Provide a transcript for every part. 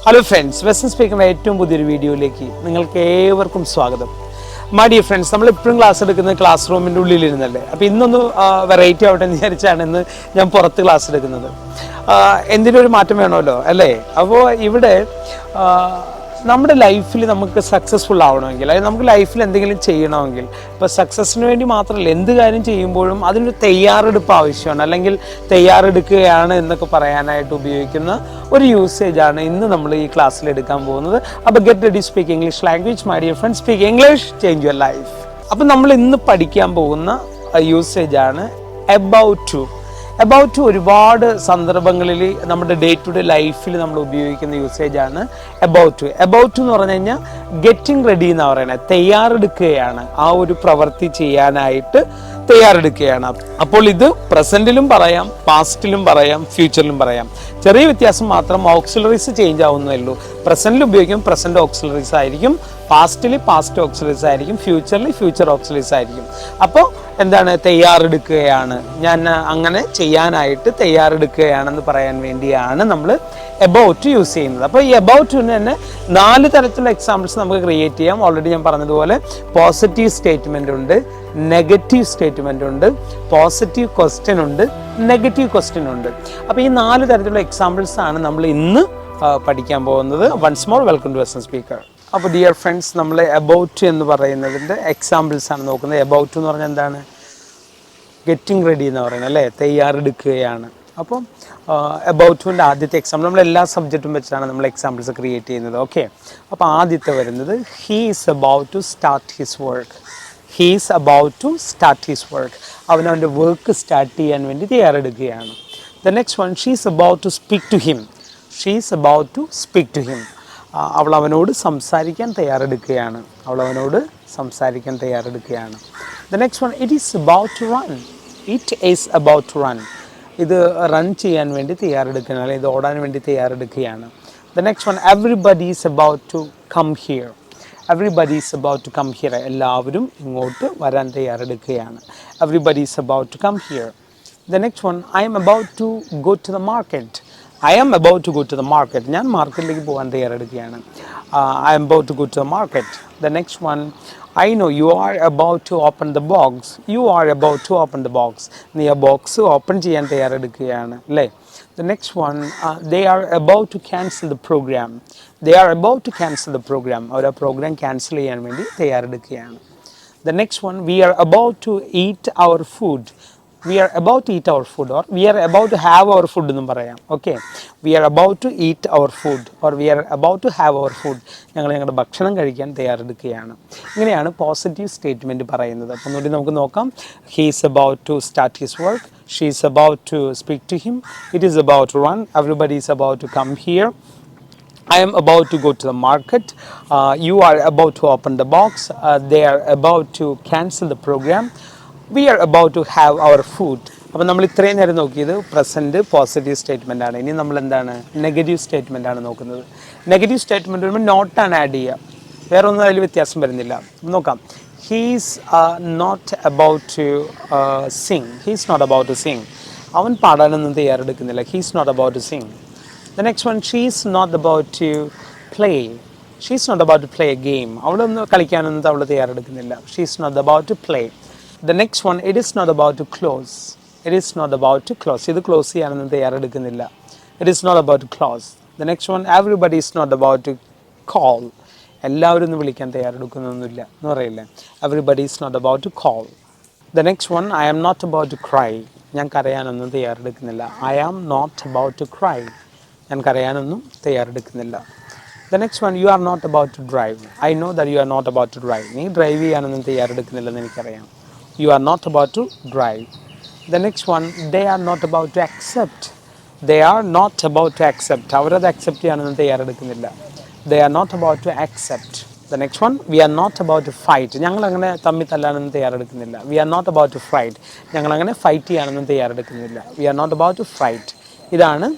Hello friends, western സ്പീക്കറിൻ്റെ ഏറ്റവും പുതിയൊരു വീഡിയോയിലേക്ക് നിങ്ങൾക്ക് ഏവർക്കും സ്വാഗതം. മൈ ഡിയർ ഫ്രണ്ട്സ്, നമ്മൾ ഇപ്പോഴും ക്ലാസ് എടുക്കുന്നത് ക്ലാസ് റൂമിൻ്റെ ഉള്ളിലിരുന്നല്ലേ. അപ്പോൾ ഇന്നൊന്ന് വെറൈറ്റി ആവട്ടെ എന്ന് വിചാരിച്ചാണ് ഇന്ന് ഞാൻ പുറത്ത് ക്ലാസ് എടുക്കുന്നത്. എന്തിനൊരു മാറ്റം വേണമല്ലോ അല്ലേ. അപ്പോൾ ഇവിടെ നമ്മുടെ ലൈഫിൽ നമുക്ക് സക്സസ്ഫുൾ ആവണമെങ്കിൽ, അല്ലെങ്കിൽ നമുക്ക് ലൈഫിൽ എന്തെങ്കിലും ചെയ്യണമെങ്കിൽ, ഇപ്പോൾ സക്സസ്സിന് വേണ്ടി മാത്രമല്ല, എന്ത് കാര്യം ചെയ്യുമ്പോഴും അതിനൊരു തയ്യാറെടുപ്പ് ആവശ്യമാണ്, അല്ലെങ്കിൽ തയ്യാറെടുക്കുകയാണ് എന്നൊക്കെ പറയാനായിട്ട് ഉപയോഗിക്കുന്ന ഒരു യൂസേജാണ് ഇന്ന് നമ്മൾ ഈ ക്ലാസ്സിൽ എടുക്കാൻ പോകുന്നത്. അപ്പോൾ get ready, speak English language. My dear friends, speak English, change your life. അപ്പം നമ്മൾ ഇന്ന് പഠിക്കാൻ പോകുന്ന യൂസേജാണ് എബൌട്ട് ടു. എബൌട്ട് ടു ഒരുപാട് സന്ദർഭങ്ങളിൽ നമ്മുടെ ഡേ ടു ഡേ ലൈഫിൽ നമ്മൾ ഉപയോഗിക്കുന്ന യൂസേജാണ് എബൌട്ട് ടു. എബൌട്ട് ടു എന്ന് പറഞ്ഞു കഴിഞ്ഞാൽ ഗെറ്റിംഗ് റെഡി എന്ന് പറയുന്നത്, തയ്യാറെടുക്കുകയാണ്, ആ ഒരു പ്രവൃത്തി ചെയ്യാനായിട്ട് തയ്യാറെടുക്കുകയാണ്. അപ്പോൾ ഇത് പ്രസന്റിലും പറയാം, പാസ്റ്റിലും പറയാം, ഫ്യൂച്ചറിലും പറയാം. ചെറിയ വ്യത്യാസം മാത്രം, ഓക്സിലറീസ് ചേഞ്ച് ആവുന്നേ ഉള്ളൂ. പ്രസന്റിൽ ഉപയോഗിക്കും പ്രസന്റ് ഓക്സിലറീസ് ആയിരിക്കും, പാസ്റ്റിൽ പാസ്റ്റ് ഓക്സിലറീസ് ആയിരിക്കും, ഫ്യൂച്ചറിൽ ഫ്യൂച്ചർ ഓക്സിലറീസ് ആയിരിക്കും. അപ്പോൾ എന്താണ്, തയ്യാറെടുക്കുകയാണ്, ഞാൻ അങ്ങനെ ചെയ്യാനായിട്ട് തയ്യാറെടുക്കുകയാണെന്ന് പറയാൻ വേണ്ടിയാണ് നമ്മൾ എബൌട്ട് യൂസ് ചെയ്യുന്നത്. അപ്പോൾ ഈ എബൌട്ടിന് തന്നെ 4 തരത്തിലുള്ള എക്സാമ്പിൾസ് നമുക്ക് ക്രിയേറ്റ് ചെയ്യാം. ഓൾറെഡി ഞാൻ പറഞ്ഞതുപോലെ പോസിറ്റീവ് സ്റ്റേറ്റ്മെൻ്റ് ഉണ്ട്, നെഗറ്റീവ് സ്റ്റേറ്റ്മെൻ്റ് ഉണ്ട്, പോസിറ്റീവ് ക്വസ്റ്റ്യൻ ഉണ്ട്, നെഗറ്റീവ് ക്വസ്റ്റ്യൻ ഉണ്ട്. അപ്പോൾ ഈ 4 തരത്തിലുള്ള എക്സാമ്പിൾസ് ആണ് നമ്മൾ ഇന്ന് പഠിക്കാൻ പോകുന്നത്. Once more welcome to western speaker. അപ്പോൾ ഡിയർ ഫ്രണ്ട്സ്, നമ്മൾ എബൌട്ട് എന്ന് പറയുന്നതിൻ്റെ എക്സാമ്പിൾസ് ആണ് നോക്കുന്നത്. എബൌട്ട് എന്ന് പറഞ്ഞാൽ എന്താണ്, ഗെറ്റിംഗ് റെഡി എന്ന് പറയുന്നത് അല്ലേ, തയ്യാറെടുക്കുകയാണ്. അപ്പം എബൌട്ടിൻ്റെ ആദ്യത്തെ എക്സാമ്പിൾ, നമ്മൾ എല്ലാ സബ്ജക്റ്റും വെച്ചാണ് നമ്മൾ എക്സാമ്പിൾസ് ക്രിയേറ്റ് ചെയ്യുന്നത്. ഓക്കെ, അപ്പോൾ ആദ്യത്തെ വരുന്നത് he is about to start his work. He is about to start his work. അവനവൻ്റെ വർക്ക് സ്റ്റാർട്ട് ചെയ്യാൻ വേണ്ടി തയ്യാറെടുക്കുകയാണ്. The next one, she is about to speak to him. She is about to speak to him. അവൾ അവനോട് സംസാരിക്കാൻ തയ്യാറെടുക്കുകയാണ്. The next one, it is about to run. It is about to run. ഇത് run ചെയ്യാൻ വേണ്ടി തയ്യാറെടുക്കുകയാണ്, അല്ലെങ്കിൽ ഇത് ഓടാൻ വേണ്ടി തയ്യാറെടുക്കുകയാണ്. The next one, everybody is about to come here. Everybody is about to come here. എല്ലാവരും ഇങ്ങോട്ട് വരാൻ തയ്യാറെടുക്കുകയാണ്. Everybody is about to come here. The next one, I am about to go to the market. I am about to go to the market. ഞാൻ മാർക്കറ്റിലേക്ക് പോകാൻ തയ്യാറെടുക്കുകയാണ്. I am about to go to the market. The next one, I know you are about to open the box. You are about to open the box. നീ ആ box open ചെയ്യാൻ തയ്യാറെടുക്കുകയാണ് അല്ലേ. The next one, they are about to cancel the program. They are about to cancel the program. അവർ ആ programme cancel ചെയ്യാൻ വേണ്ടി തയ്യാറെടുക്കുകയാണ്. The next one, we are about to eat our food. We are about to eat our food, or we are about to have our food എന്നും പറയാം. Okay, we are about to eat our food, or we are about to have our food. ഞങ്ങളുടെ ഭക്ഷണം കഴിക്കാൻ തയ്യാറെടുക്കുകയാണ്. ഇങ്ങനെയാണ് positive statement പറയുന്നത്. അപ്പം ഒന്നുകൂടി നമുക്ക് നോക്കാം. he is about to start his work. she is about to speak to him. it is about to run. everybody is about to come here. I am about to go to the market. You are about to open the box. They are about to cancel the program. We are about to have our food. അപ്പോൾ നമ്മൾ ഇത്രയും നേരം നോക്കിയത് present positive statement ആണ്. ഇനി നമ്മൾ എന്താണ്, negative statement ആണ് നോക്കുന്നത്. നെഗറ്റീവ് സ്റ്റേറ്റ്മെൻറ്റ് വരുമ്പോൾ നോട്ടാണ് ആഡ് ചെയ്യുക, വേറെ ഒന്നും അതിൽ വ്യത്യാസം വരുന്നില്ല. നോക്കാം. He's not about to sing. He's not about to sing. അവൻ പാടാനൊന്നും തയ്യാറെടുക്കുന്നില്ല. He's not about to sing. The next one, she's not about to play. She's not about to play a game. അവളൊന്നും കളിക്കാനൊന്നും അവൾ തയ്യാറെടുക്കുന്നില്ല. She's not about to play. The next one, it is not about to close. It is not about to close. ഇത് close ചെയ്യാനൊന്നും തയ്യാറെടുക്കുന്നില്ല. It is not about to close. The next one, everybody is not about to call. എല്ലാവരും ഒന്നും വിളിക്കാൻ തയ്യാറെടുക്കുന്നൊന്നുമില്ല എന്ന് പറയില്ലേ. Everybody is not about to call. The next one, I am not about to cry. ഞാൻ കരയാനൊന്നും തയ്യാറെടുക്കുന്നില്ല. I am not about to cry. ഞാൻ കരയാനൊന്നും തയ്യാറെടുക്കുന്നില്ല. The next one, you are not about to drive. I know that you are not about to drive. നീ drive ചെയ്യാനൊന്നും തയ്യാറെടുക്കുന്നില്ലെന്ന് എനിക്കറിയാം. You are not about to drive. The next one, they are not about to accept. They are not about to accept. അവരത് accept ചെയ്യാനൊന്നും തയ്യാറെടുക്കുന്നില്ല. They are not about to accept. The next one, we are not about to fight. ഞങ്ങളങ്ങനെ തമ്മിൽ തല്ലാനൊന്നും തയ്യാറെടുക്കുന്നില്ല. We are not about to fight. ഞങ്ങളങ്ങനെ fight ചെയ്യാനൊന്നും തയ്യാറെടുക്കുന്നില്ല. We are not about to fight. ഇതാണ്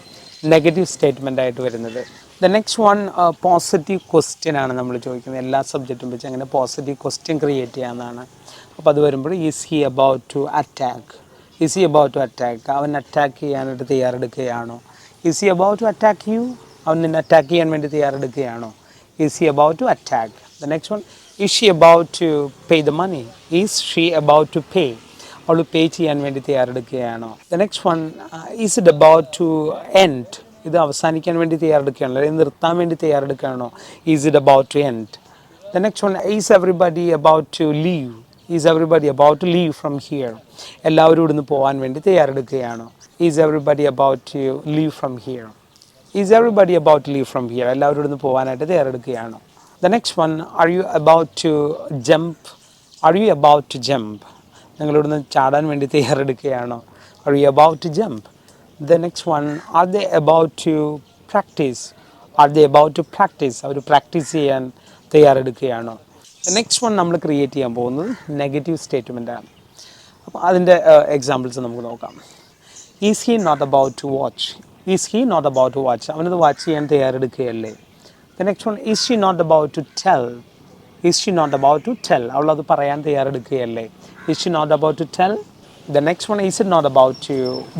negative statement ആയിട്ട് വരുന്നത്. The next one, positive question ആണ് നമ്മൾ ചോദിക്കുന്നത്. എല്ലാ സബ്ജക്റ്റും വെച്ച് അങ്ങനെ പോസിറ്റീവ് ക്വസ്റ്റ്യൻ ക്രിയേറ്റ് ചെയ്യാവുന്നതാണ്. അപ്പോൾ അത് വരുമ്പോൾ is he about to attack. Is he about to attack. അവൻ അറ്റാക്ക് ചെയ്യാനായിട്ട് തയ്യാറെടുക്കുകയാണോ? Is he about to attack you? അവൻ നിന്നെ അറ്റാക്ക് ചെയ്യാൻ വേണ്ടി തയ്യാറെടുക്കുകയാണോ? Is he about to attack? The next one, is she about to pay the money? Is she about to pay? അവൾ pay ചെയ്യാൻ വേണ്ടി തയ്യാറെടുക്കുകയാണോ? The next one, is it about to end? ഇത് അവസാനിക്കാൻ വേണ്ടി തയ്യാറെടുക്കുകയാണോ, അല്ലെങ്കിൽ നിർത്താൻ വേണ്ടി തയ്യാറെടുക്കുകയാണോ? Is it about to end? The next one, is everybody about to leave? Is everybody about to leave from here? എല്ലാവരും ഇവിടുന്ന് പോകാൻ വേണ്ടി തയ്യാറെടുക്കുകയാണോ? Is everybody about to leave from here? Is everybody about to leave from here? എല്ലാവരും ഇവിടുന്ന് പോകാനായിട്ട് തയ്യാറെടുക്കുകയാണോ? The next one, are you about to jump? Are you about to jump? നിങ്ങൾ ഇവിടുന്ന് ചാടാൻ വേണ്ടി തയ്യാറെടുക്കുകയാണോ? Are you about to jump? The next one, are they about to practise? Are they about to practise? അവർ practise ചെയ്യാൻ തയ്യാറെടുക്കുകയാണോ? Next one നമ്മൾ create ചെയ്യാൻ പോകുന്നത് നെഗറ്റീവ് സ്റ്റേറ്റ്മെൻറ്റാണ്. അപ്പോൾ അതിൻ്റെ എക്സാമ്പിൾസ് നമുക്ക് നോക്കാം. Is he not about to watch? Is he not about to watch? അവനത് വാച്ച് ചെയ്യാൻ തയ്യാറെടുക്കുകയല്ലേ? The next one, is she not about to tell? Is she not about to tell? അവളത് പറയാൻ തയ്യാറെടുക്കുകയല്ലേ? Is she not about to tell? The next one, is it not about to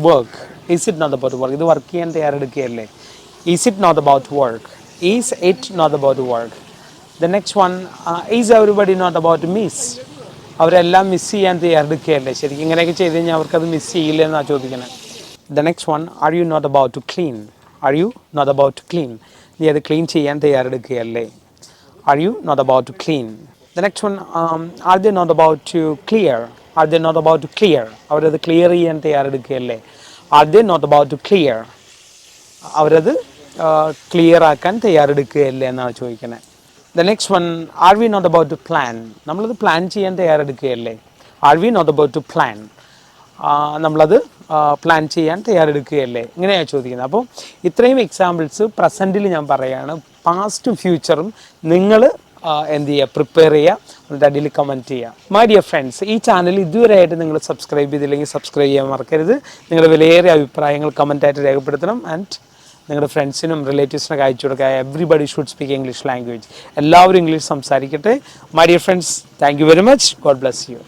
work? Is it not about work? ഇത് work ചെയ്യാൻ തയ്യാറെടുക്കുകയല്ലേ? Is it not about work? Is it not about work? The next one, is everybody not about miss? അവരെല്ലാം miss ചെയ്യാൻ തയ്യാറെടുക്കുകയല്ലേ? ശരിക്കും ഇങ്ങനെയൊക്കെ ചെയ്ത് കഴിഞ്ഞാൽ അവർക്കത് മിസ് ചെയ്യില്ല എന്നാണ് ചോദിക്കുന്നത്. The next one, are you not about to clean? Are you not about to clean? നീ അത് ക്ലീൻ ചെയ്യാൻ തയ്യാറെടുക്കുകയല്ലേ? Are you not about to clean? The next one, are they not about to clear? Are they not about to clear? അവരത് clear ചെയ്യാൻ തയ്യാറെടുക്കുകയല്ലേ? Are they not about to clear? അവരത് clear ആക്കാൻ തയ്യാറെടുക്കുകയല്ലേ എന്നാണ് ചോദിക്കുന്നത്. The next one, are we not about to plan? നമ്മളത് plan ചെയ്യാൻ തയ്യാറെടുക്കുകയല്ലേ? Are we not about to plan? നമ്മളത് പ്ലാൻ ചെയ്യാൻ തയ്യാറെടുക്കുകയല്ലേ? ഇങ്ങനെയാണ് ചോദിക്കുന്നത്. അപ്പോൾ ഇത്രയും എക്സാമ്പിൾസ് പ്രസൻറ്റിൽ ഞാൻ പറയുകയാണ്. പാസ്റ്റും ഫ്യൂച്ചറും നിങ്ങൾ എന്ത് ചെയ്യുക, പ്രിപ്പയർ ചെയ്യുക, എന്നിട്ട് അടിയിൽ കമൻറ്റ് ചെയ്യുക. മൈ ഡിയർ ഫ്രണ്ട്സ്, ഈ ചാനൽ ഇതുവരെയായിട്ട് നിങ്ങൾ സബ്സ്ക്രൈബ് ചെയ്തില്ലെങ്കിൽ സബ്സ്ക്രൈബ് ചെയ്യാൻ മറക്കരുത്. നിങ്ങളുടെ വിലയേറിയ അഭിപ്രായങ്ങൾ കമൻറ്റായിട്ട് രേഖപ്പെടുത്തണം. ആൻഡ് നിങ്ങളുടെ ഫ്രണ്ട്സിനും റിലേറ്റീവ്സിനൊക്കെ അയച്ചു കൊടുക്കുക. Everybody should speak English language. എല്ലാവരും ഇംഗ്ലീഷ് സംസാരിക്കട്ടെ. My dear friends, thank you very much. God bless you.